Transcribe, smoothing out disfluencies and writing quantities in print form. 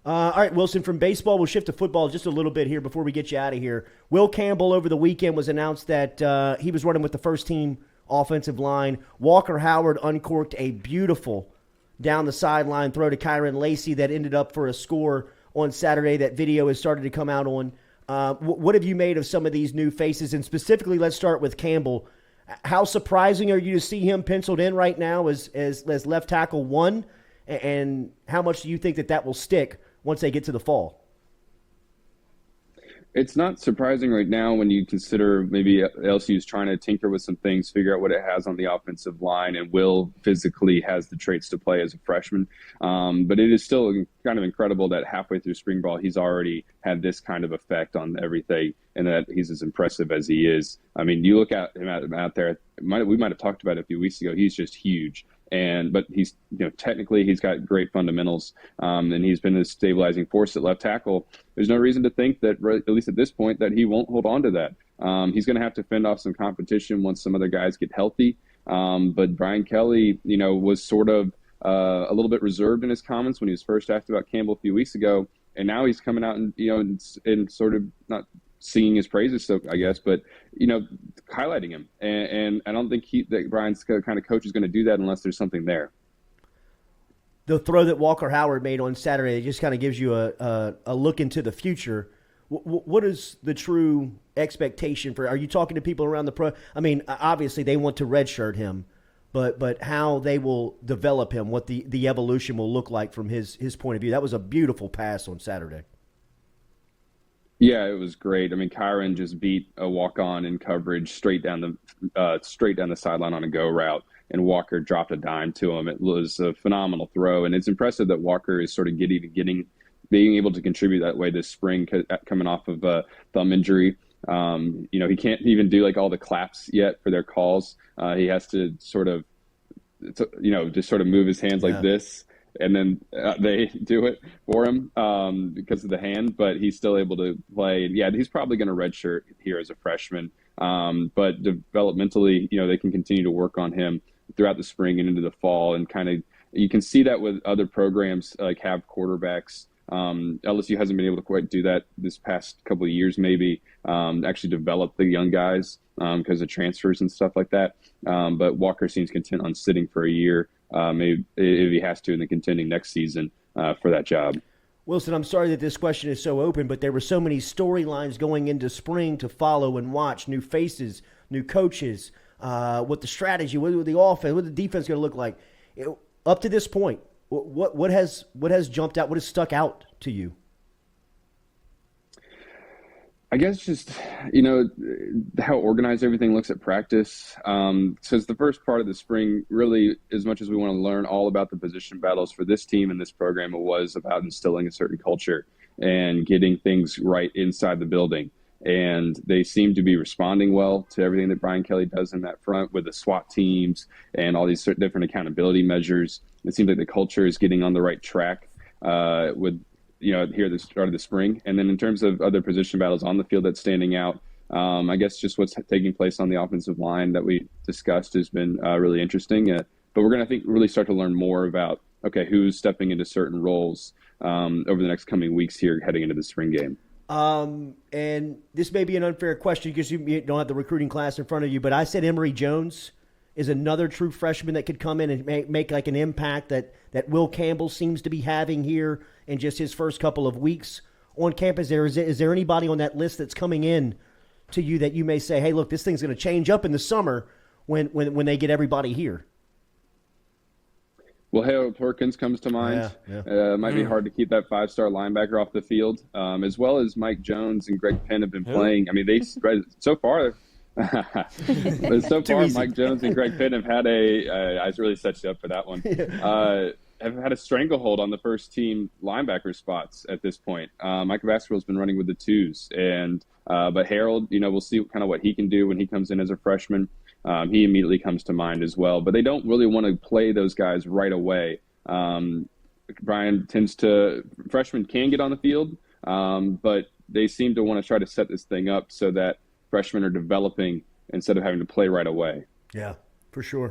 All right, Wilson, from baseball, we'll shift to football just a little bit here before we get you out of here. Will Campbell over the weekend was announced that he was running with the first team offensive line. Walker Howard uncorked a beautiful down the sideline throw to Kyron Lacey that ended up for a score on Saturday. That video has started to come out on. What have you made of some of these new faces? And specifically, let's start with Campbell. How surprising are you to see him penciled in right now as left tackle one? And how much do you think that will stick once they get to the fall? It's not surprising right now when you consider maybe LSU is trying to tinker with some things, figure out what it has on the offensive line, and Will physically has the traits to play as a freshman. But it is still kind of incredible that halfway through spring ball, he's already had this kind of effect on everything, and that he's as impressive as he is. I mean, you look at him out there, we might have talked about it a few weeks ago, he's just huge. But he's, technically he's got great fundamentals, and he's been a stabilizing force at left tackle. There's no reason to think that, at least at this point, that he won't hold on to that. He's going to have to fend off some competition once some other guys get healthy. But Brian Kelly, was sort of a little bit reserved in his comments when he was first asked about Campbell a few weeks ago, and now he's coming out and sort of not singing his praises, so I guess, but highlighting him, and I don't think that Brian's kind of coach is going to do that unless there's something there. The throw that Walker Howard made on Saturday, it just kind of gives you a look into the future. What is the true expectation for? Are you talking to people around the pro? I mean, obviously they want to redshirt him, but how they will develop him, what the evolution will look like from his point of view. That was a beautiful pass on Saturday. Yeah, it was great. I mean, Kyron just beat a walk-on in coverage straight down the sideline on a go route, and Walker dropped a dime to him. It was a phenomenal throw, and it's impressive that Walker is sort of being able to contribute that way this spring, coming off of a thumb injury. He can't even do like all the claps yet for their calls. He has to sort of, just sort of move his hands like this. And then they do it for him because of the hand, but he's still able to play. Yeah, he's probably going to redshirt here as a freshman. But developmentally, they can continue to work on him throughout the spring and into the fall. And kind of, you can see that with other programs like have quarterbacks. LSU hasn't been able to quite do that this past couple of years, maybe actually develop the young guys because of transfers and stuff like that. But Walker seems content on sitting for a year. Maybe if he has to, and then contending next season for that job. Wilson, I'm sorry that this question is so open, but there were so many storylines going into spring to follow and watch. New faces, new coaches, what the strategy, what the offense, what the defense going to look like. Up to this point, what has jumped out? What has stuck out to you? I guess just, how organized everything looks at practice. So it's the first part of the spring, really, as much as we want to learn all about the position battles for this team and this program, it was about instilling a certain culture and getting things right inside the building. And they seem to be responding well to everything that Brian Kelly does in that front with the SWAT teams and all these different accountability measures. It seems like the culture is getting on the right track with here at the start of the spring. And then in terms of other position battles on the field that's standing out, I guess just what's taking place on the offensive line that we discussed has been really interesting. But we're going to, I think, really start to learn more about, who's stepping into certain roles over the next coming weeks here heading into the spring game. And this may be an unfair question because you don't have the recruiting class in front of you, but I said Emory Jones is another true freshman that could come in and make like an impact that Will Campbell seems to be having here in just his first couple of weeks on campus. Is there anybody on that list that's coming in to you that you may say, hey, look, this thing's going to change up in the summer when they get everybody here? Well, Harold Perkins comes to mind. Yeah. Might be hard to keep that five-star linebacker off the field, as well as Mike Jones and Greg Penn have been playing. I mean, so far, Mike Jones and Greg Penn have had I really set you up for that one. Have had a stranglehold on the first team linebacker spots at this point. Mike Vasquez's been running with the twos, but Harold, we'll see kind of what he can do when he comes in as a freshman. He immediately comes to mind as well, but they don't really want to play those guys right away. Brian freshmen can get on the field, but they seem to want to try to set this thing up so that freshmen are developing instead of having to play right away. Yeah, for sure.